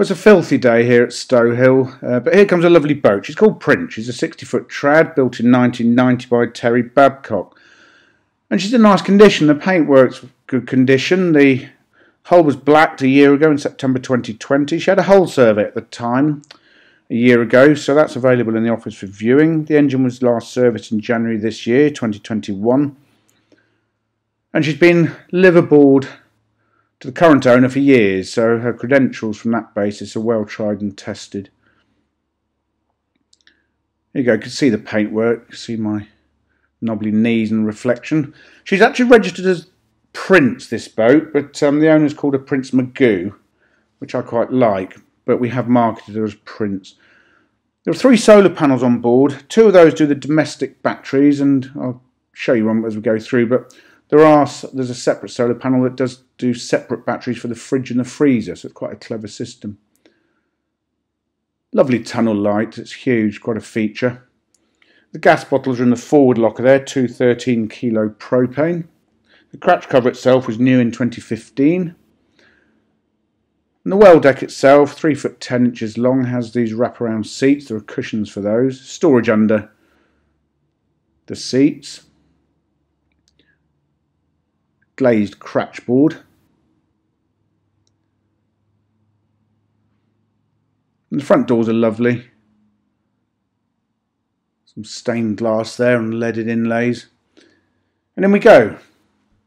Well, it's a filthy day here at Stow Hill, but here comes a lovely boat. She's called Prince. She's a 60-foot trad built in 1990 by Terry Babcock. And she's in nice condition. The paintwork's good condition. The hull was blacked a year ago in September 2020. She had a hull survey at the time, a year ago, so that's available in the office for viewing. The engine was last serviced in January this year, 2021. And she's been live aboard to the current owner for years, so her credentials from that basis are well tried and tested. Here you go, you can see the paintwork, you see my knobbly knees and reflection. She's actually registered as Prince, this boat, but the owner's called her Prince Magoo, which I quite like, but we have marketed her as Prince. There are 3 solar panels on board. 2 of those do the domestic batteries, and I'll show you one as we go through, but there's a separate solar panel that does do separate batteries for the fridge and the freezer, so it's quite a clever system. Lovely tunnel light, it's huge, quite a feature. The gas bottles are in the forward locker there, 2 13 kilo propane. The cratch cover itself was new in 2015. And the well deck itself, 3 foot 10 inches long, has these wraparound seats. There are cushions for those. Storage under the seats. Glazed cratch board. And the front doors are lovely. Some stained glass there and leaded inlays. And in we go.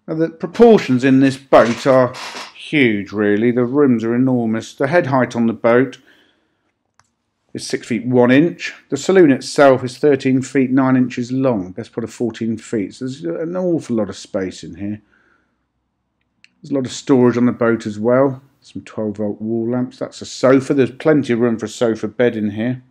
Now the proportions in this boat are huge, really. The rooms are enormous. The head height on the boat is 6 feet 1 inch. The saloon itself is 13 feet 9 inches long. Best part of 14 feet. So there's an awful lot of space in here. There's a lot of storage on the boat as well. Some 12-volt wall lamps. That's a sofa. There's plenty of room for a sofa bed in here.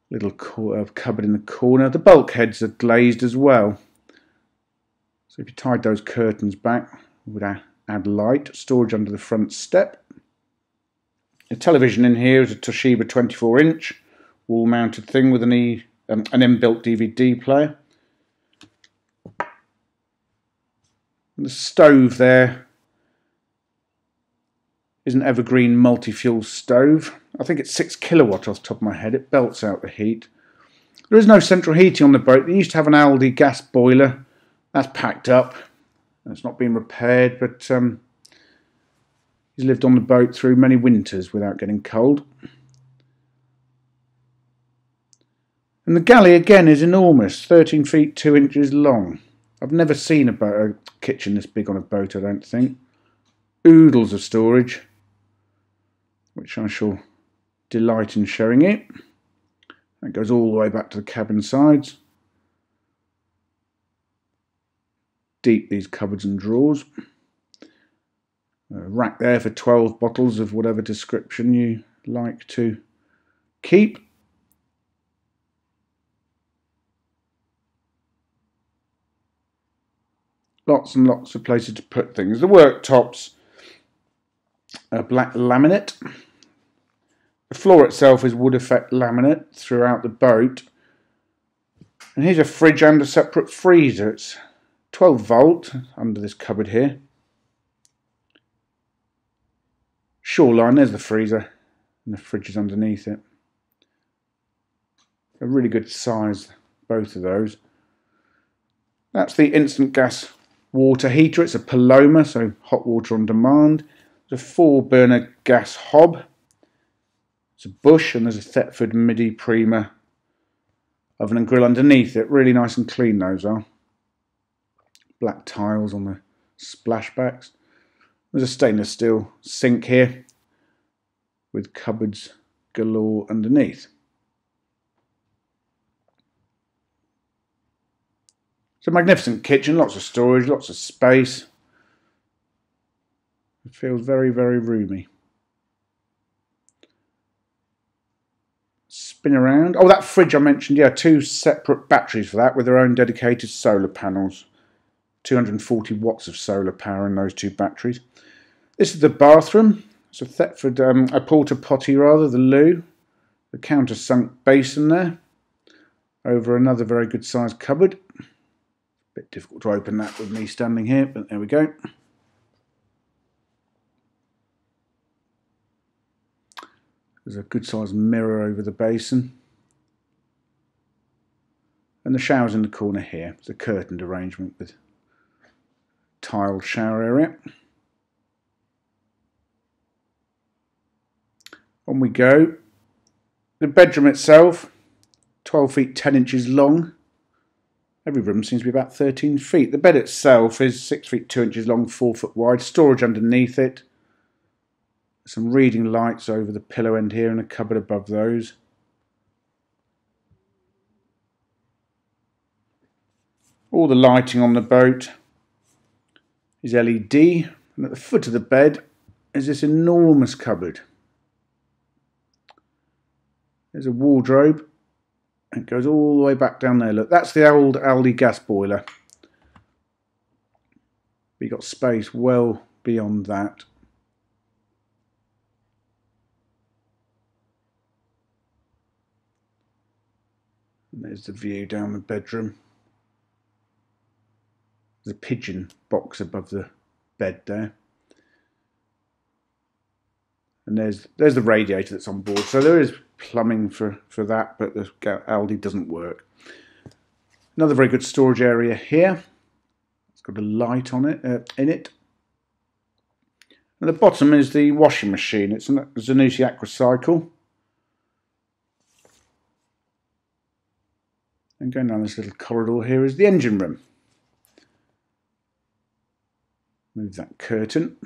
Little cupboard in the corner. The bulkheads are glazed as well. So if you tied those curtains back, it would add light. Storage under the front step. The television in here is a Toshiba 24-inch wall-mounted thing with an inbuilt DVD player. And the stove there is an evergreen multi-fuel stove. I think it's 6 kilowatt off the top of my head. It belts out the heat. There is no central heating on the boat. They used to have an Aldi gas boiler. That's packed up. It's not been repaired, but he's lived on the boat through many winters without getting cold. And the galley again is enormous, 13 feet 2 inches long. I've never seen a kitchen this big on a boat, I don't think. Oodles of storage, which I shall delight in showing you. That goes all the way back to the cabin sides. Deep, these cupboards and drawers. A rack there for 12 bottles of whatever description you like to keep. Lots and lots of places to put things. The worktops are black laminate. The floor itself is wood effect laminate throughout the boat. And here's a fridge and a separate freezer. It's 12 volt under this cupboard here. Shoreline, there's the freezer, and the fridge is underneath it. A really good size, both of those. That's the instant gas water heater. It's a Paloma, so hot water on demand. There's a 4-burner gas hob. It's a Bush, and there's a Thetford Midi Prima oven and grill underneath it. Really nice and clean those are. Black tiles on the splashbacks. There's a stainless steel sink here with cupboards galore underneath. It's a magnificent kitchen, lots of storage, lots of space. It feels very, very roomy. Spin around. Oh, that fridge I mentioned, yeah, 2 separate batteries for that with their own dedicated solar panels. 240 watts of solar power in those 2 batteries. This is the bathroom. It's a Thetford, a porta potty rather, the loo. The countersunk basin there. Over another very good sized cupboard. Bit difficult to open that with me standing here, but there we go. There's a good sized mirror over the basin. And the shower's in the corner here. It's a curtained arrangement with tiled shower area. On we go. The bedroom itself, 12 feet 10 inches long. Every room seems to be about 13 feet. The bed itself is 6 feet 2 inches long, 4 foot wide. Storage underneath it. Some reading lights over the pillow end here and a cupboard above those. All the lighting on the boat is LED, and at the foot of the bed is this enormous cupboard. There's a wardrobe. It goes all the way back down there. Look, that's the old Aldi gas boiler. But you've got space well beyond that. And there's the view down the bedroom. There's a pigeon box above the bed there. And there's the radiator that's on board. So there is plumbing for that, but the Aldi doesn't work. Another very good storage area here. It's got a light on it, in it. And at the bottom is the washing machine. It's a Zanussi Aquacycle. And going down this little corridor here is the engine room. Move that curtain.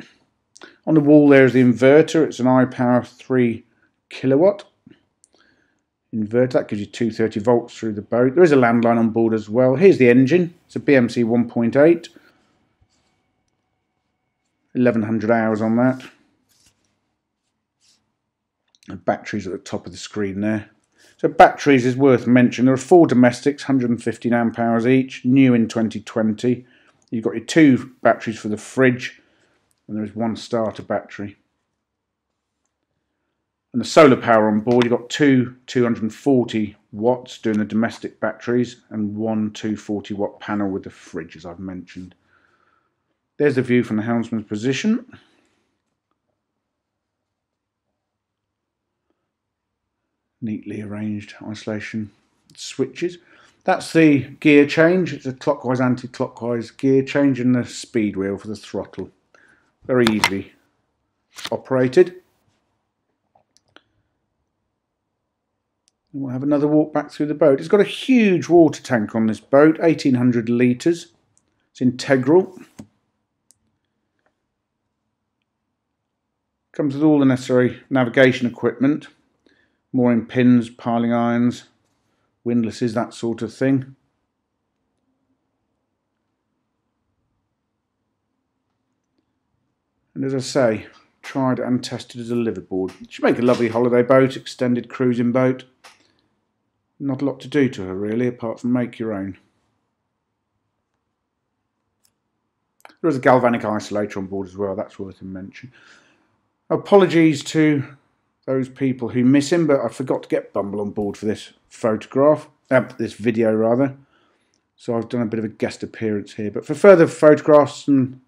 On the wall there is the inverter. It's an iPower 3 kilowatt inverter. That gives you 230 volts through the boat. There is a landline on board as well. Here's the engine. It's a BMC 1.8. 1100 hours on that. The batteries at the top of the screen there. So batteries is worth mentioning. There are 4 domestics, 115 amp hours each, new in 2020. You've got your 2 batteries for the fridge, and there is 1 starter battery. And the solar power on board, you've got 2 240 watts doing the domestic batteries, and 1 240 watt panel with the fridge, as I've mentioned. There's the view from the helmsman's position. Neatly arranged isolation switches. That's the gear change. It's a clockwise, anti-clockwise gear change, and the speed wheel for the throttle. Very easily operated. And we'll have another walk back through the boat. It's got a huge water tank on this boat, 1800 litres. It's integral. Comes with all the necessary navigation equipment. Mooring pins, piling irons, windlasses, that sort of thing. And as I say, tried and tested as a liveaboard. She make a lovely holiday boat, extended cruising boat. Not a lot to do to her really, apart from make your own. There is a galvanic isolator on board as well, that's worth a mention. Apologies to those people who miss him, but I forgot to get Bumble on board for this this video rather. So I've done a bit of a guest appearance here. But for further photographs and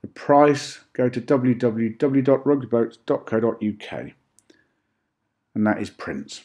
the price, go to www.rugbyboats.co.uk, and that is Prince.